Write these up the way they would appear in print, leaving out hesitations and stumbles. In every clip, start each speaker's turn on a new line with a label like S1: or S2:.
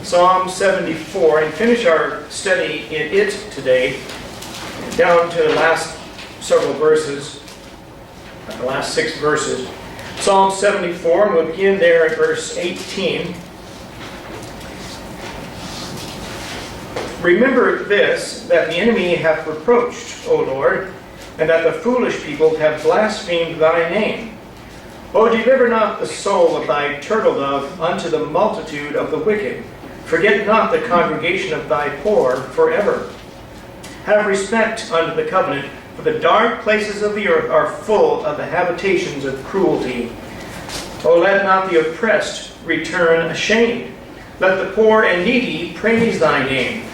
S1: Psalm 74, and finish our study in it today, down to the last several verses, the last 6 verses. Psalm 74, and we'll begin there at verse 18. Remember this, that the enemy hath reproached, O Lord, and that the foolish people have blasphemed thy name. O deliver not the soul of thy turtle dove unto the multitude of the wicked. Forget not the congregation of thy poor forever. Have respect unto the covenant, for the dark places of the earth are full of the habitations of cruelty. O let not the oppressed return ashamed. Let the poor and needy praise thy name.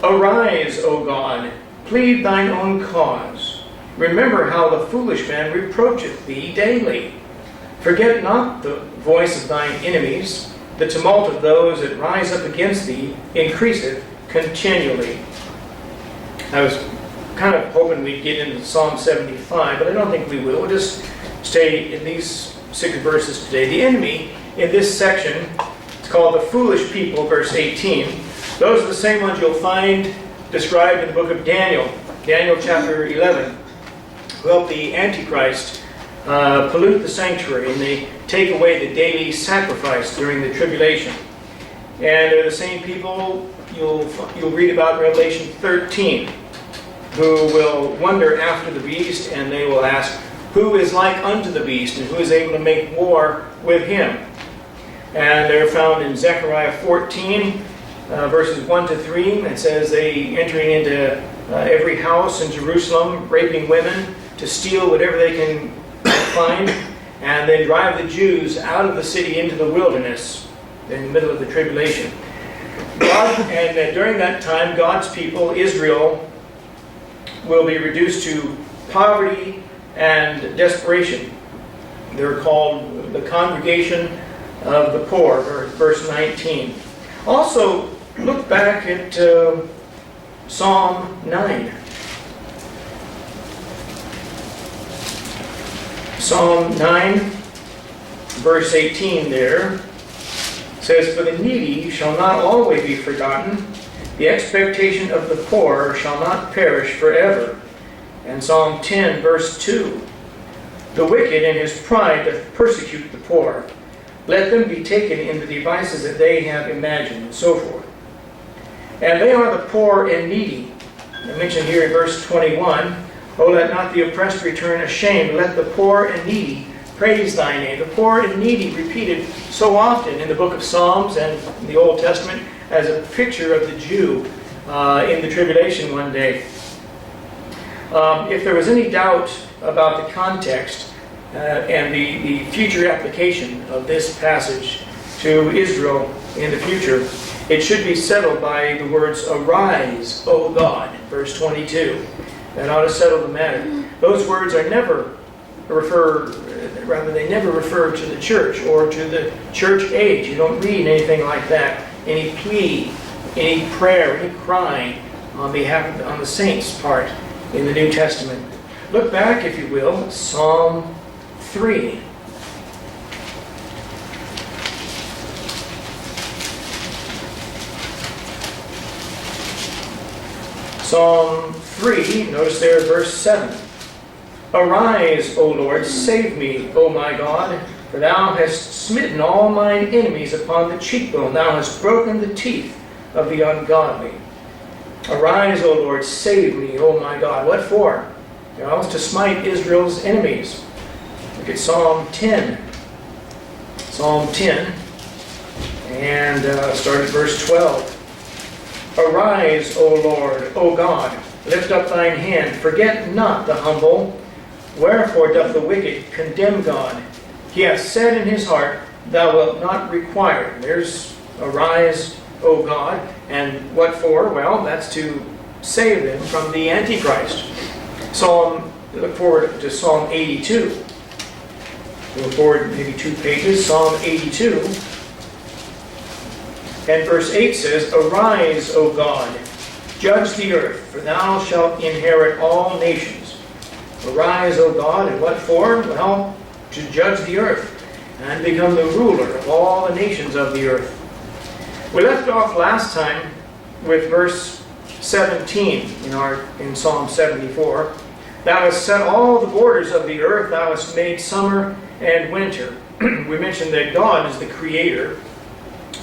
S1: Arise, O God, plead thine own cause. Remember how the foolish man reproacheth thee daily. Forget not the voice of thine enemies. The tumult of those that rise up against thee increaseth continually. I was kind of hoping we'd get into Psalm 75, but I don't think we will. We'll just stay in these 6 verses today. The enemy in this section, it's called the foolish people, verse 18. Those are the same ones you'll find described in the book of Daniel, Daniel chapter 11, who help the Antichrist pollute the sanctuary, and they take away the daily sacrifice during the tribulation. And they're the same people you'll read about in Revelation 13, who will wonder after the beast, and they will ask, who is like unto the beast, and who is able to make war with him? And they're found in Zechariah 14, verses 1 to 3. It says they entering into every house in Jerusalem, raping women, to steal whatever they can find, and they drive the Jews out of the city into the wilderness in the middle of the tribulation. During that time, God's people, Israel, will be reduced to poverty and desperation. They're called the congregation of the poor, verse 19. Also, look back at Psalm 9. Psalm 9, verse 18 there, says, for the needy shall not always be forgotten, the expectation of the poor shall not perish forever. And Psalm 10, verse 2, the wicked in his pride doth persecute the poor. Let them be taken in the devices that they have imagined, and so forth. And they are the poor and needy. I mentioned here in verse 21, O let not the oppressed return ashamed. Let the poor and needy praise thy name. The poor and needy repeated so often in the book of Psalms and in the Old Testament as a picture of the Jew in the tribulation one day. If there was any doubt about the context and the future application of this passage to Israel in the future, it should be settled by the words, arise, O God, verse 22. That ought to settle the matter. Those words are never they never refer to the church or to the church age. You don't read anything like that. Any plea, any prayer, any cry on the saints' part in the New Testament. Look back, if you will, at Psalm 3. Psalm 3, notice there verse 7. Arise, O Lord, save me, O my God, for thou hast smitten all mine enemies upon the cheekbone. Thou hast broken the teeth of the ungodly. Arise, O Lord, save me, O my God. What for? Well, it's to smite Israel's enemies. Look at Psalm 10. Psalm 10, and start at verse 12. Arise, O Lord, O God, lift up thine hand, forget not the humble. Wherefore doth the wicked condemn God? He hath said in his heart, thou wilt not require. There's arise, O God. And what for? Well, that's to save them from the Antichrist. Look forward to Psalm 82. Go forward maybe 2 pages, Psalm 82. And verse 8 says, arise, O God, judge the earth, for thou shalt inherit all nations. Arise, O God, and what for? Well, to judge the earth and become the ruler of all the nations of the earth. We left off last time with verse 17 in Psalm 74. Thou hast set all the borders of the earth, thou hast made summer and winter. We mentioned that God is the creator,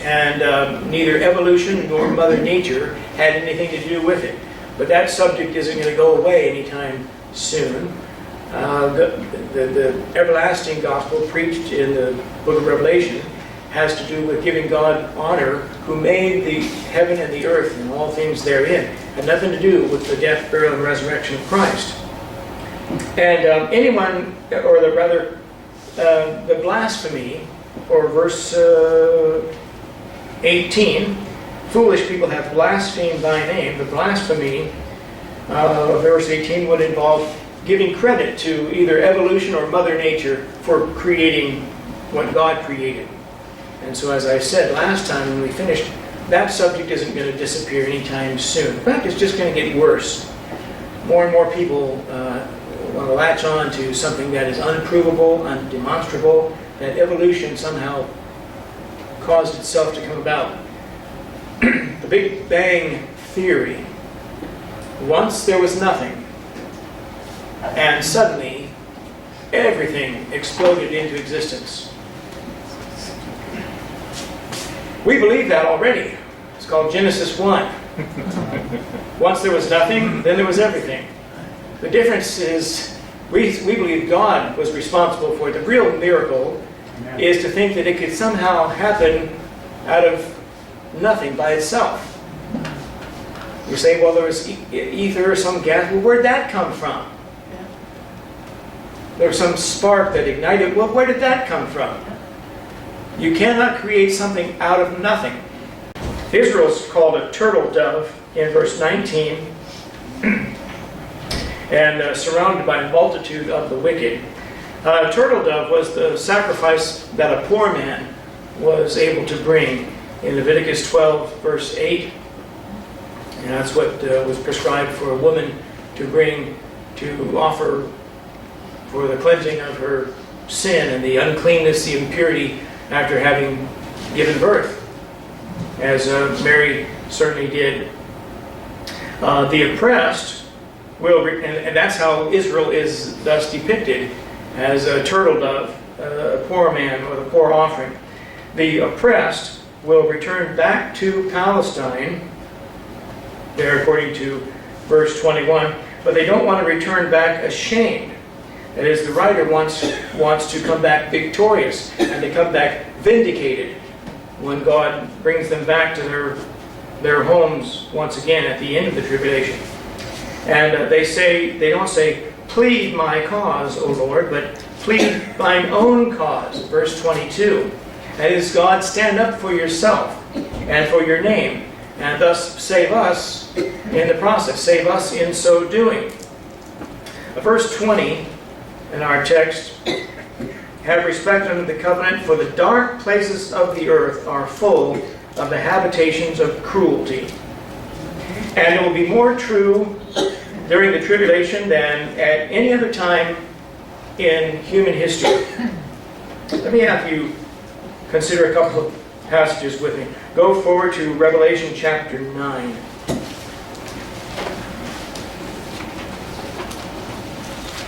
S1: and neither evolution nor Mother Nature had anything to do with it. But that subject isn't going to go away anytime soon. The everlasting gospel preached in the book of Revelation has to do with giving God honor, who made the heaven and the earth and all things therein. Had nothing to do with the death, burial, and resurrection of Christ. And the blasphemy, or verse 18, foolish people have blasphemed thy name. The blasphemy of verse 18 would involve giving credit to either evolution or Mother Nature for creating what God created. And so, as I said last time when we finished, that subject isn't going to disappear anytime soon. In fact, it's just going to get worse. More and more people want to latch on to something that is unprovable, undemonstrable, that evolution somehow caused itself to come about. The Big Bang Theory. Once there was nothing, and suddenly everything exploded into existence. We believe that already. It's called Genesis 1. Once there was nothing, then there was everything. The difference is we believe God was responsible for it. The real miracle is to think that it could somehow happen out of nothing by itself. You say, well, there was ether or some gas. Well, where'd that come from? There was some spark that ignited. Well, where did that come from? You cannot create something out of nothing. Israel is called a turtle dove in verse 19, and surrounded by a multitude of the wicked. A turtle dove was the sacrifice that a poor man was able to bring in Leviticus 12, verse 8. And that's what was prescribed for a woman to bring to offer for the cleansing of her sin and the uncleanness, the impurity after having given birth, as Mary certainly did. The oppressed will, and that's how Israel is thus depicted, as a turtle dove, a poor man, or the poor offering. The oppressed will return back to Palestine, there according to verse 21, but they don't want to return back ashamed. That is, the writer wants to come back victorious, and to come back vindicated when God brings them back to their homes once again at the end of the tribulation. And they don't say, plead my cause, O Lord, but plead thine own cause, verse 22. That is, God, stand up for yourself and for your name, and thus save us in the process, save us in so doing. Verse 20 in our text, have respect unto the covenant, for the dark places of the earth are full of the habitations of cruelty. And it will be more true during the tribulation than at any other time in human history. Let me have you consider a couple of passages with me. Go forward to Revelation chapter 9.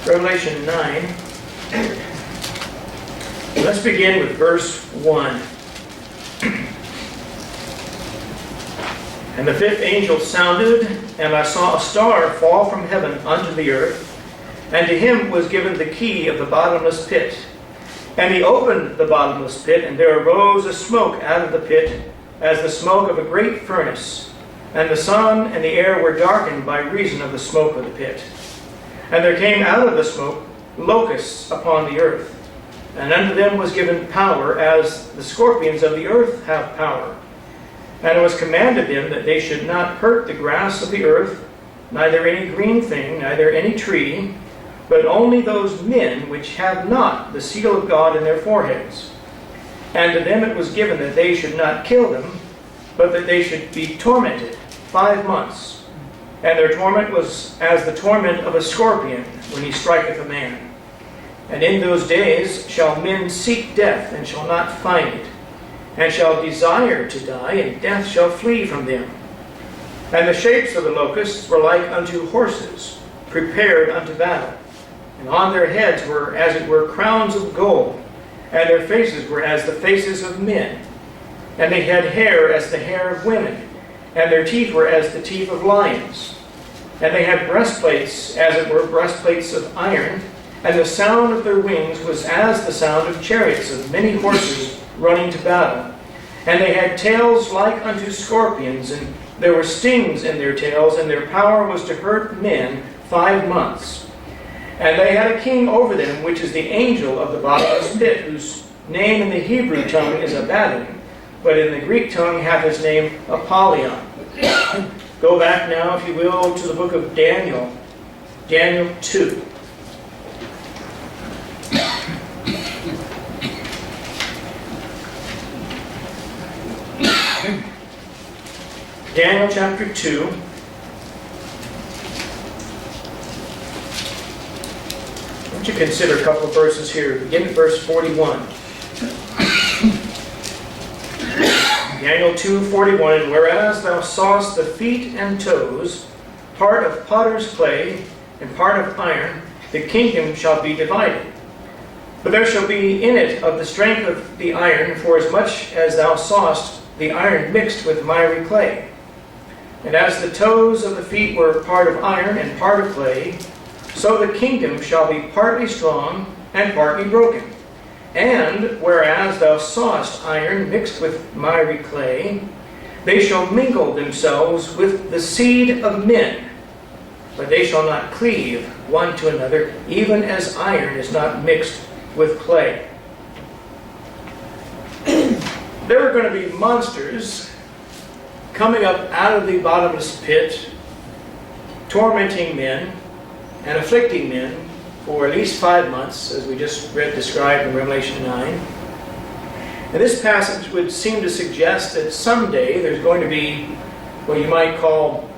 S1: Revelation 9. Let's begin with verse 1. And the fifth angel sounded, and I saw a star fall from heaven unto the earth, and to him was given the key of the bottomless pit. And he opened the bottomless pit, and there arose a smoke out of the pit, as the smoke of a great furnace. And the sun and the air were darkened by reason of the smoke of the pit. And there came out of the smoke locusts upon the earth. And unto them was given power, as the scorpions of the earth have power. And it was commanded them that they should not hurt the grass of the earth, neither any green thing, neither any tree, but only those men which have not the seal of God in their foreheads. And to them it was given that they should not kill them, but that they should be tormented 5 months. And their torment was as the torment of a scorpion when he striketh a man. And in those days shall men seek death, and shall not find it. and shall desire to die, and death shall flee from them. And the shapes of the locusts were like unto horses, prepared unto battle. And on their heads were, as it were, crowns of gold, and their faces were as the faces of men. And they had hair as the hair of women, and their teeth were as the teeth of lions. And they had breastplates, as it were, breastplates of iron, and the sound of their wings was as the sound of chariots of many horses running to battle. And they had tails like unto scorpions, and there were stings in their tails, and their power was to hurt men 5 months. And they had a king over them, which is the angel of the bottomless pit, whose name in the Hebrew tongue is Abaddon, but in the Greek tongue hath his name Apollyon. Go back now, if you will, to the book of Daniel, Daniel 2. Daniel chapter 2. I want you to consider a couple of verses here. Begin at verse 41. Daniel 2:41. And whereas thou sawest the feet and toes, part of potter's clay and part of iron, the kingdom shall be divided. But there shall be in it of the strength of the iron, for as much as thou sawest the iron mixed with miry clay. And as the toes of the feet were part of iron and part of clay, so the kingdom shall be partly strong and partly broken. And whereas thou sawest iron mixed with miry clay, they shall mingle themselves with the seed of men, but they shall not cleave one to another, even as iron is not mixed with clay. There are going to be monsters coming up out of the bottomless pit, tormenting men and afflicting men for at least 5 months, as we just read described in Revelation 9. And this passage would seem to suggest that someday there's going to be what you might call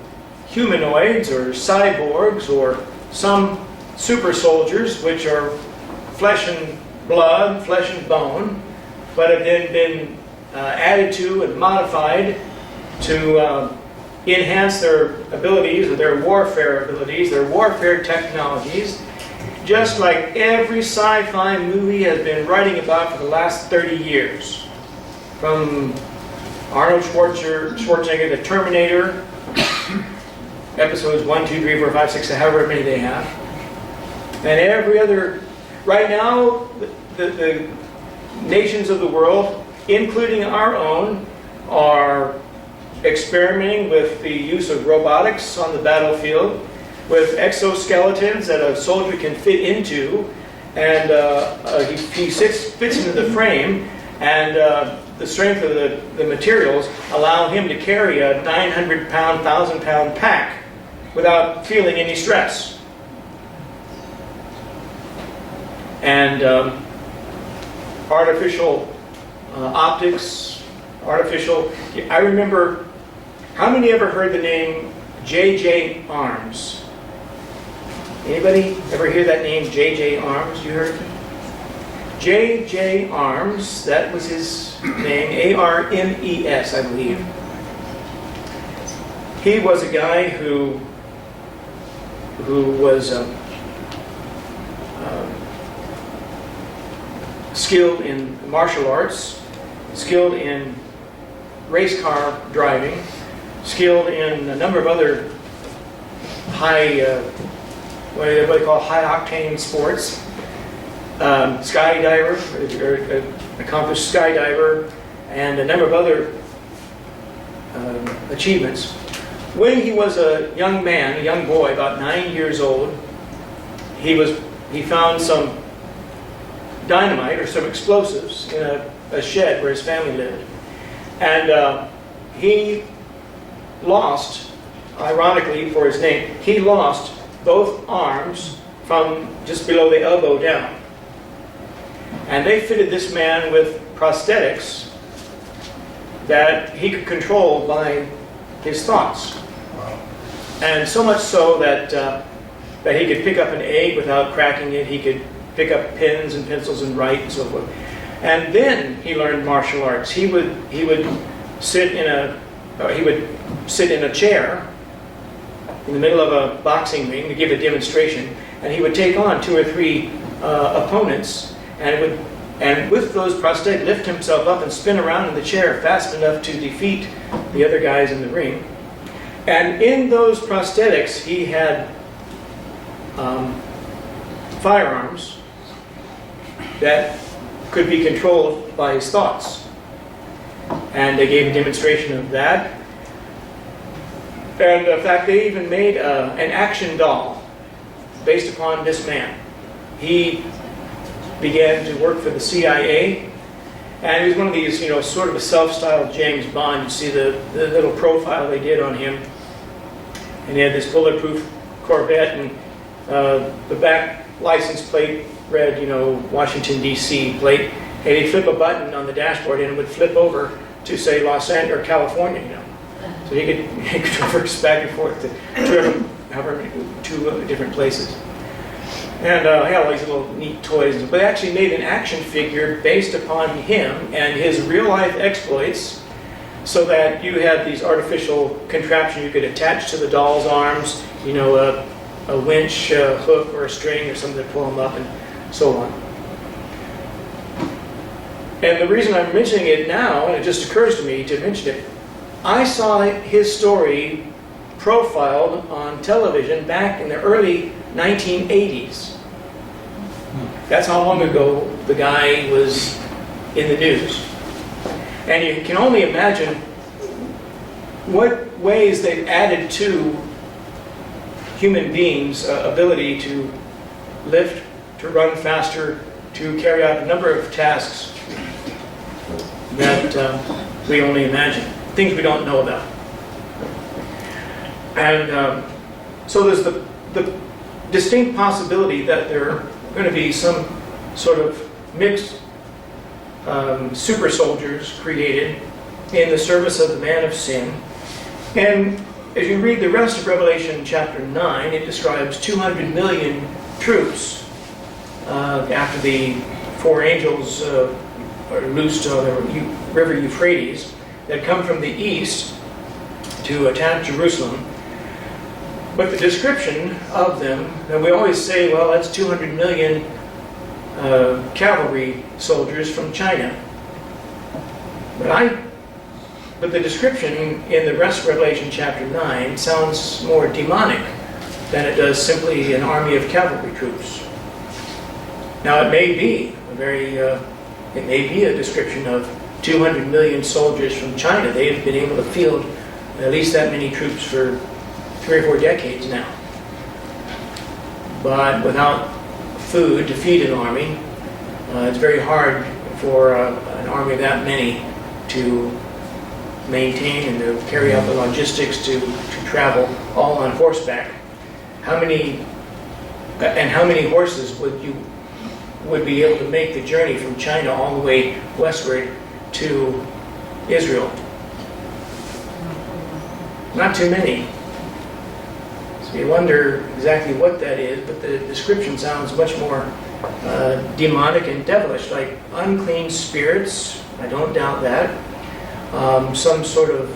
S1: humanoids or cyborgs or some super soldiers, which are flesh and blood, flesh and bone, but have then been added to and modified to enhance their abilities, or their warfare abilities, their warfare technologies, just like every sci-fi movie has been writing about for the last 30 years. From Arnold Schwarzenegger, The Terminator, episodes 1, 2, 3, 4, 5, 6, however many they have. And every other, right now, the nations of the world, including our own, are experimenting with the use of robotics on the battlefield, with exoskeletons that a soldier can fit into, and he fits into the frame, and the strength of the materials allow him to carry a 900-pound, 1,000-pound pack without feeling any stress. And artificial optics, I remember, how many ever heard the name J.J. Arms? Anybody ever hear that name, J.J. Arms? You heard? J.J. Arms, that was his name, A-R-M-E-S, I believe. He was a guy who was skilled in martial arts, skilled in race car driving, skilled in a number of other high, what they call high-octane sports. Skydiver, or accomplished skydiver, and a number of other achievements. When he was a young man, a young boy, about 9 years old, he found some dynamite or some explosives in a shed where his family lived. And he lost, ironically for his name, he lost both arms from just below the elbow down. And they fitted this man with prosthetics that he could control by his thoughts. Wow. And so much so that that he could pick up an egg without cracking it. He could pick up pens and pencils and write and so forth. And then he learned martial arts. He would sit in a chair in the middle of a boxing ring to give a demonstration, and he would take on 2 or 3 opponents, and with those prosthetics lift himself up and spin around in the chair fast enough to defeat the other guys in the ring. And in those prosthetics, he had firearms that could be controlled by his thoughts. And they gave a demonstration of that. And in fact, they even made an action doll based upon this man. He began to work for the CIA, and he was one of these, sort of a self-styled James Bond. You see the little profile they did on him. And he had this bulletproof Corvette, and the back license plate read, Washington, D.C. plate. And he'd flip a button on the dashboard, and it would flip over to, say, Los Angeles or California, So he could traverse back and forth to two different places. And he had all these little neat toys. But they actually made an action figure based upon him and his real-life exploits, so that you had these artificial contraptions you could attach to the doll's arms, a winch, a hook, or a string or something to pull them up, and so on. And the reason I'm mentioning it now, and it just occurs to me to mention it, I saw his story profiled on television back in the early 1980s. That's how long ago the guy was in the news. And you can only imagine what ways they've added to human beings' ability to lift, to run faster, to carry out a number of tasks that we only imagine, things we don't know about. And so there's the distinct possibility that there are going to be some sort of mixed super soldiers created in the service of the man of sin. And as you read the rest of Revelation chapter 9, it describes 200 million troops after the 4 angels are loosed on the river Euphrates that come from the east to attack Jerusalem. But the description of them, and we always say, well, that's 200 million cavalry soldiers from China. But the description in the rest of Revelation chapter 9 sounds more demonic than it does simply an army of cavalry troops. Now it may be a description of 200 million soldiers from China. They've been able to field at least that many troops for 3 or 4 decades now. But without food to feed an army, it's very hard for an army of that many to maintain and to carry out the logistics to travel all on horseback. How many horses would be able to make the journey from China all the way westward to Israel? Not too many. So you wonder exactly what that is, but the description sounds much more demonic and devilish, like unclean spirits. I don't doubt that. Some sort of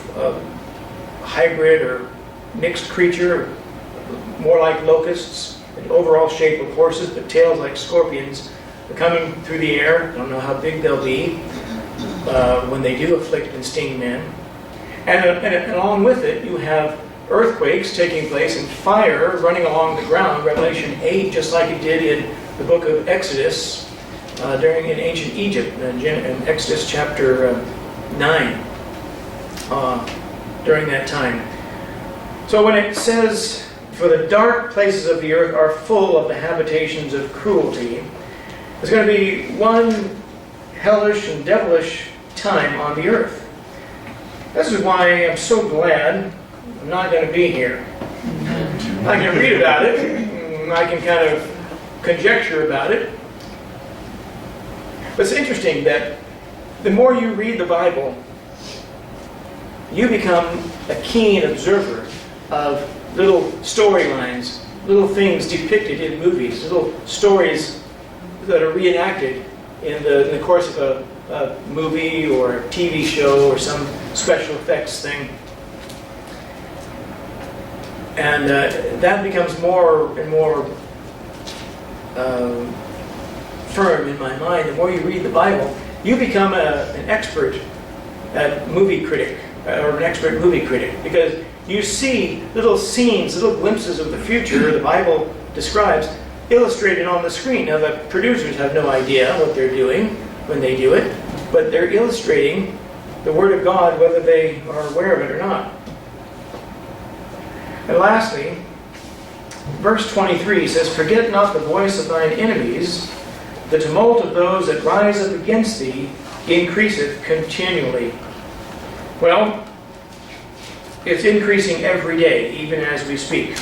S1: hybrid or mixed creature, more like locusts, an overall shape of horses, but tails like scorpions, coming through the air. I don't know how big they'll be when they do afflict and sting men. And along with it, you have earthquakes taking place and fire running along the ground, Revelation 8, just like it did in the book of Exodus in ancient Egypt, in Exodus chapter 9, during that time. So when it says, "For the dark places of the earth are full of the habitations of cruelty," there's going to be one hellish and devilish time on the earth. This is why I'm so glad I'm not going to be here. I can read about it, and I can kind of conjecture about it. But it's interesting that the more you read the Bible, you become a keen observer of little storylines, little things depicted in movies, little stories that are reenacted in the course of a movie or a TV show or some special effects thing. And that becomes more and more firm in my mind. The more you read the Bible, you become an expert at movie critic, or an expert movie critic, because you see little scenes, little glimpses of the future the Bible describes illustrated on the screen. Now, the producers have no idea what they're doing when they do it, but they're illustrating the Word of God, whether they are aware of it or not. And lastly, verse 23 says, "Forget not the voice of thine enemies, the tumult of those that rise up against thee increaseth continually." Well, it's increasing every day, even as we speak.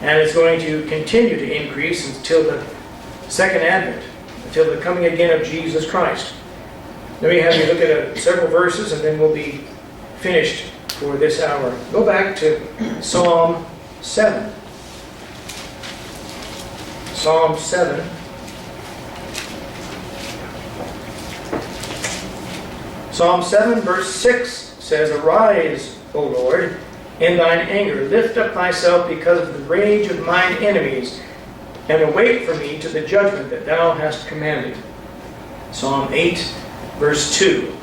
S1: And it's going to continue to increase until the second advent, until the coming again of Jesus Christ. Let me have you look at several verses, and then we'll be finished for this hour. Go back to Psalm 7. Psalm 7. Psalm 7, verse 6 says, "Arise, O Lord, in thine anger. Lift up thyself because of the rage of mine enemies, and await for me to the judgment that thou hast commanded." Psalm 8, verse 2.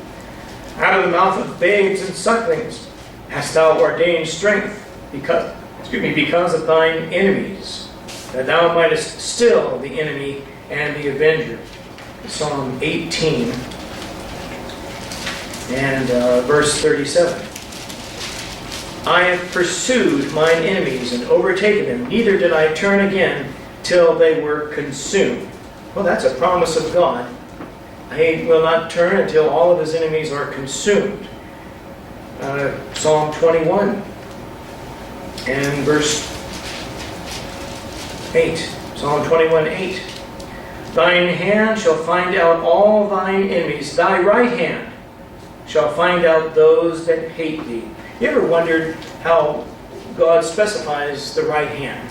S1: "Out of the mouth of babes and sucklings hast thou ordained strength because of thine enemies, that thou mightest still the enemy and the avenger." Psalm 18 and verse 37. "I have pursued mine enemies and overtaken them, neither did I turn again till they were consumed." Well, that's a promise of God. He will not turn until all of his enemies are consumed. Psalm 21 and verse 8. Psalm 21, 8. "Thine hand shall find out all thine enemies. Thy right hand shall find out those that hate thee." You ever wondered how God specifies the right hand?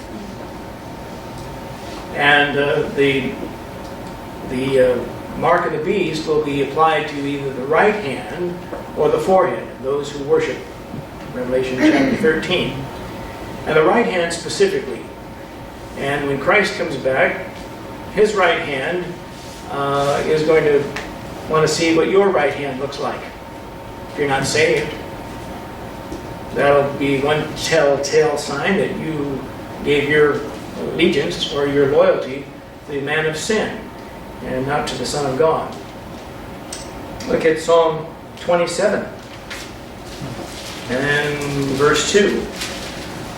S1: And the mark of the beast will be applied to either the right hand or the forehead of those who worship. Revelation chapter 13. And the right hand specifically. And when Christ comes back, his right hand is going to want to see what your right hand looks like. If you're not saved, that'll be one telltale sign that you gave your allegiance or your loyalty to the man of sin and not to the Son of God. Look at Psalm 27 and verse 2.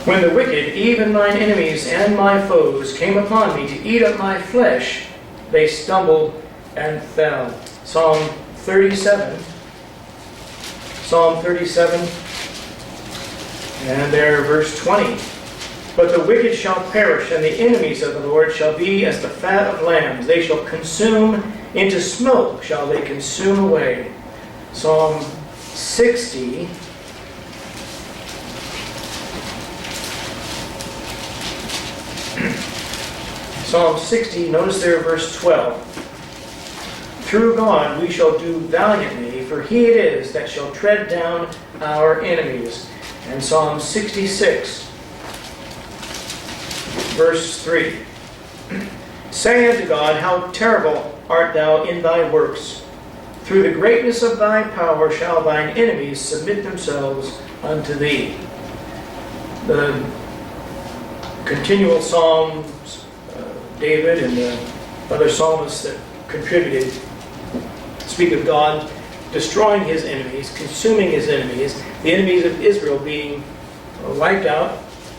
S1: "When the wicked, even mine enemies and my foes, came upon me to eat up my flesh, they stumbled and fell." Psalm 37. Psalm 37 and there verse 20. "But the wicked shall perish, and the enemies of the Lord shall be as the fat of lambs. They shall consume into smoke, shall they consume away." Psalm 60. Psalm 60, notice there verse 12. "Through God we shall do valiantly, for he it is that shall tread down our enemies." And Psalm 66, verse 3. "Say unto God, how terrible art thou in thy works! Through the greatness of thy power shall thine enemies submit themselves unto thee." The continual psalms, David and the other psalmists that contributed, speak of God destroying his enemies, consuming his enemies, the enemies of Israel being wiped out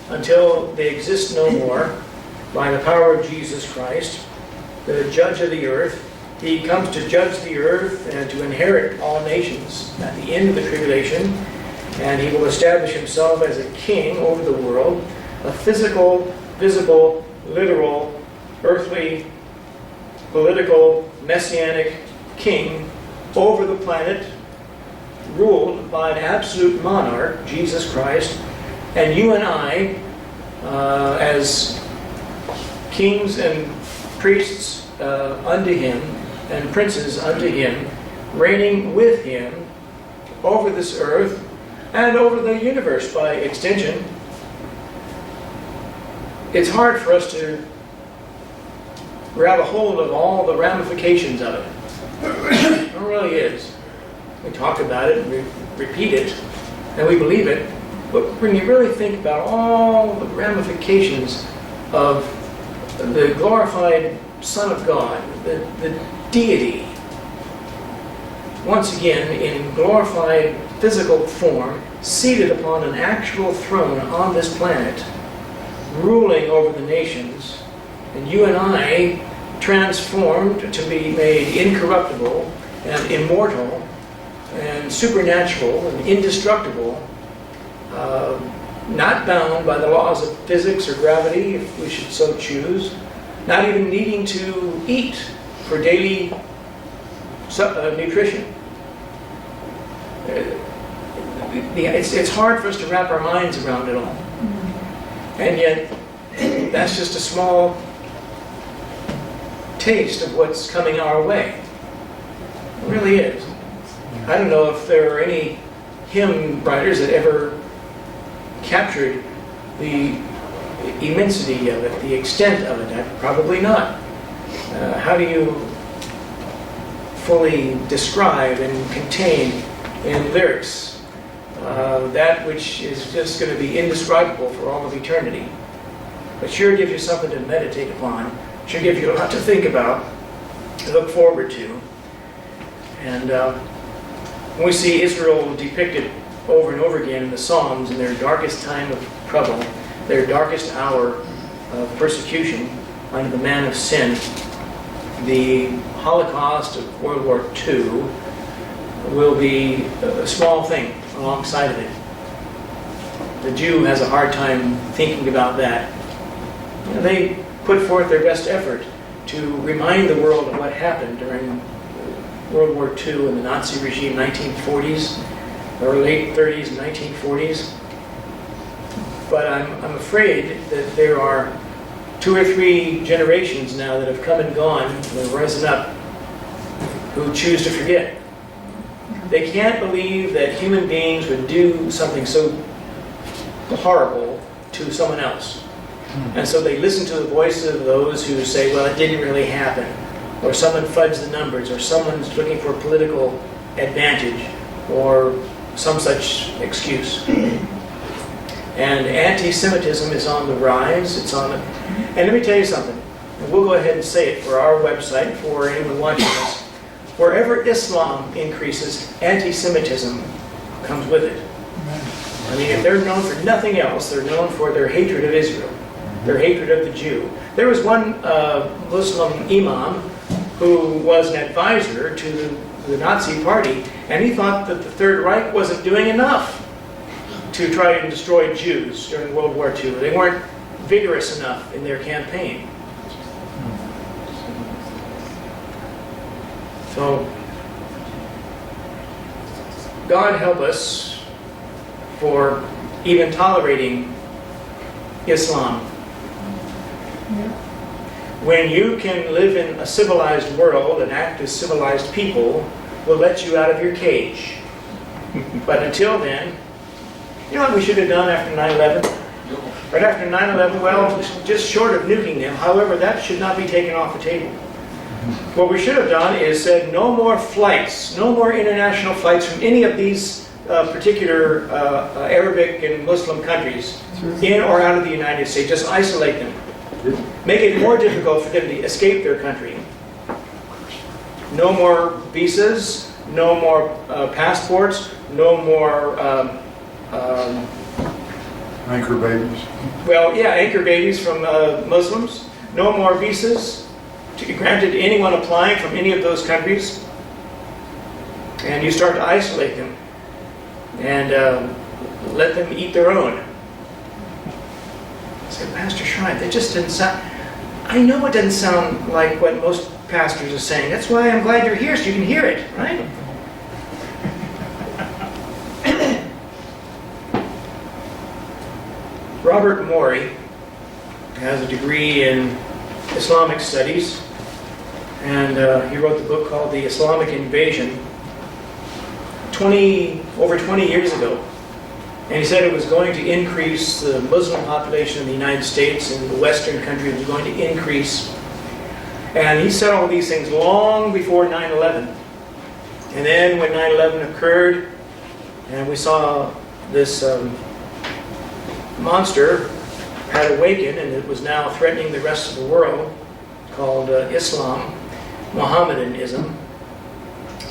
S1: until they exist no more by the power of Jesus Christ, the judge of the earth. He comes to judge the earth and to inherit all nations at the end of the tribulation, and he will establish himself as a king over the world, a physical, visible, literal, earthly, political, messianic king over the planet, ruled by an absolute monarch, Jesus Christ, and you and I, as kings and priests unto him, and princes unto him, reigning with him over this earth and over the universe by extension. It's hard for us to grab a hold of all the ramifications of it. It really is. We talk about it, and we repeat it, and we believe it, but when you really think about all the ramifications of the glorified Son of God, the deity, once again in glorified physical form, seated upon an actual throne on this planet, ruling over the nations, and you and I transformed to be made incorruptible and immortal and supernatural and indestructible, not bound by the laws of physics or gravity, if we should so choose, not even needing to eat for daily nutrition. It's hard for us to wrap our minds around it all. And yet, that's just a small taste of what's coming our way. It really is. I don't know if there are any hymn writers that ever captured the immensity of it, the extent of it. Probably not. How do you fully describe and contain in lyrics that which is just going to be indescribable for all of eternity? But sure gives you something to meditate upon. Sure gives you a lot to think about, to look forward to. And when we see Israel depicted over and over again in the Psalms in their darkest time of trouble, their darkest hour of persecution under the man of sin, the Holocaust of World War II will be a small thing alongside of it. The Jew has a hard time thinking about that. They put forth their best effort to remind the world of what happened during World War II and the Nazi regime, 1940s, or late 30s and 1940s. But I'm afraid that there are 2 or 3 generations now that have come and gone, and have risen up, who choose to forget. They can't believe that human beings would do something so horrible to someone else. And so they listen to the voice of those who say, well, it didn't really happen, or someone fudged the numbers, or someone's looking for political advantage, or some such excuse. And anti-Semitism is on the rise. It's on the... And let me tell you something. And we'll go ahead and say it for our website, for anyone watching us. Wherever Islam increases, anti-Semitism comes with it. I mean, if they're known for nothing else, they're known for their hatred of Israel, their hatred of the Jew. There was one Muslim imam who was an advisor to the Nazi Party, and he thought that the Third Reich wasn't doing enough to try and destroy Jews during World War II. They weren't vigorous enough in their campaign. So, God help us for even tolerating Islam. When you can live in a civilized world and act as civilized people, will let you out of your cage. But until then, you know what we should have done after 9/11? Right after 9/11, well, just short of nuking them, however, that should not be taken off the table. What we should have done is said no more flights, no more international flights from any of these particular Arabic and Muslim countries in or out of the United States. Just isolate them. Make it more difficult for them to escape their country. No more visas, no more passports, no more...
S2: anchor babies.
S1: Well, yeah, anchor babies from Muslims. No more visas granted to anyone applying from any of those countries. And you start to isolate them and let them eat their own. I said, Pastor Schreib, that just didn't sound... I know it doesn't sound like what most pastors are saying. That's why I'm glad you're here, so you can hear it, right? Robert Morey has a degree in Islamic studies, And he wrote the book called The Islamic Invasion over 20 years ago. And he said it was going to increase the Muslim population in the United States and the Western countries was going to increase. And he said all these things long before 9/11. And then when 9/11 occurred, and we saw this monster had awakened, and it was now threatening the rest of the world, called Islam, Mohammedanism.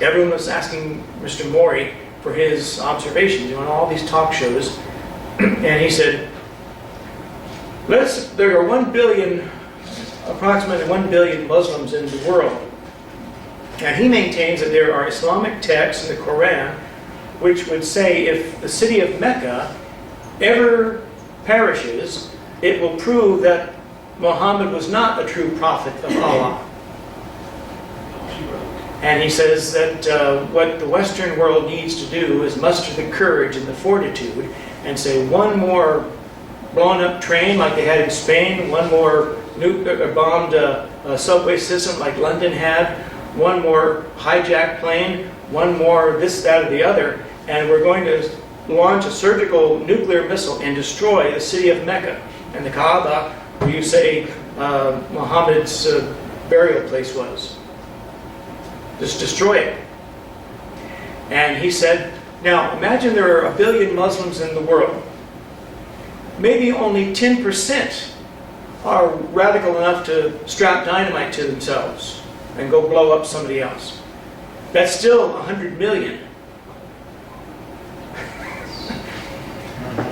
S1: Everyone was asking Mr. Mori for his observations on all these talk shows, and he said, there are approximately 1 billion Muslims in the world. And he maintains that there are Islamic texts in the Quran which would say if the city of Mecca ever perishes, it will prove that Muhammad was not a true prophet of Allah. And he says that what the Western world needs to do is muster the courage and the fortitude and say one more blown up train like they had in Spain, one more bombed subway system like London had, one more hijacked plane, one more this, that, or the other, and we're going to launch a surgical nuclear missile and destroy the city of Mecca and the Kaaba, where you say Muhammad's burial place was. Just destroy it. And he said, now imagine there are 1 billion Muslims in the world. Maybe only 10% are radical enough to strap dynamite to themselves and go blow up somebody else. That's still 100 million.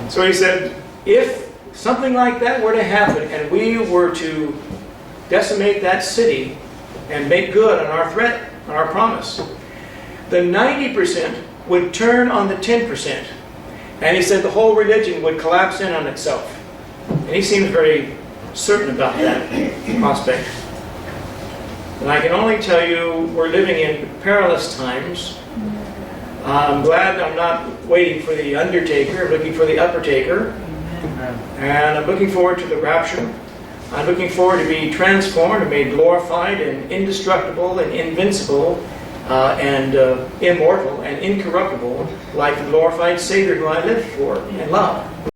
S1: So he said, if something like that were to happen and we were to decimate that city and make good on our threat, on our promise, the 90% would turn on the 10%. And he said the whole religion would collapse in on itself. And he seems very certain about that prospect. And I can only tell you we're living in perilous times. I'm glad I'm not waiting for the undertaker. I'm looking for the uppertaker. And I'm looking forward to the rapture. I'm looking forward to be transformed and made glorified and indestructible and invincible and immortal and incorruptible like the glorified Savior who I live for and love.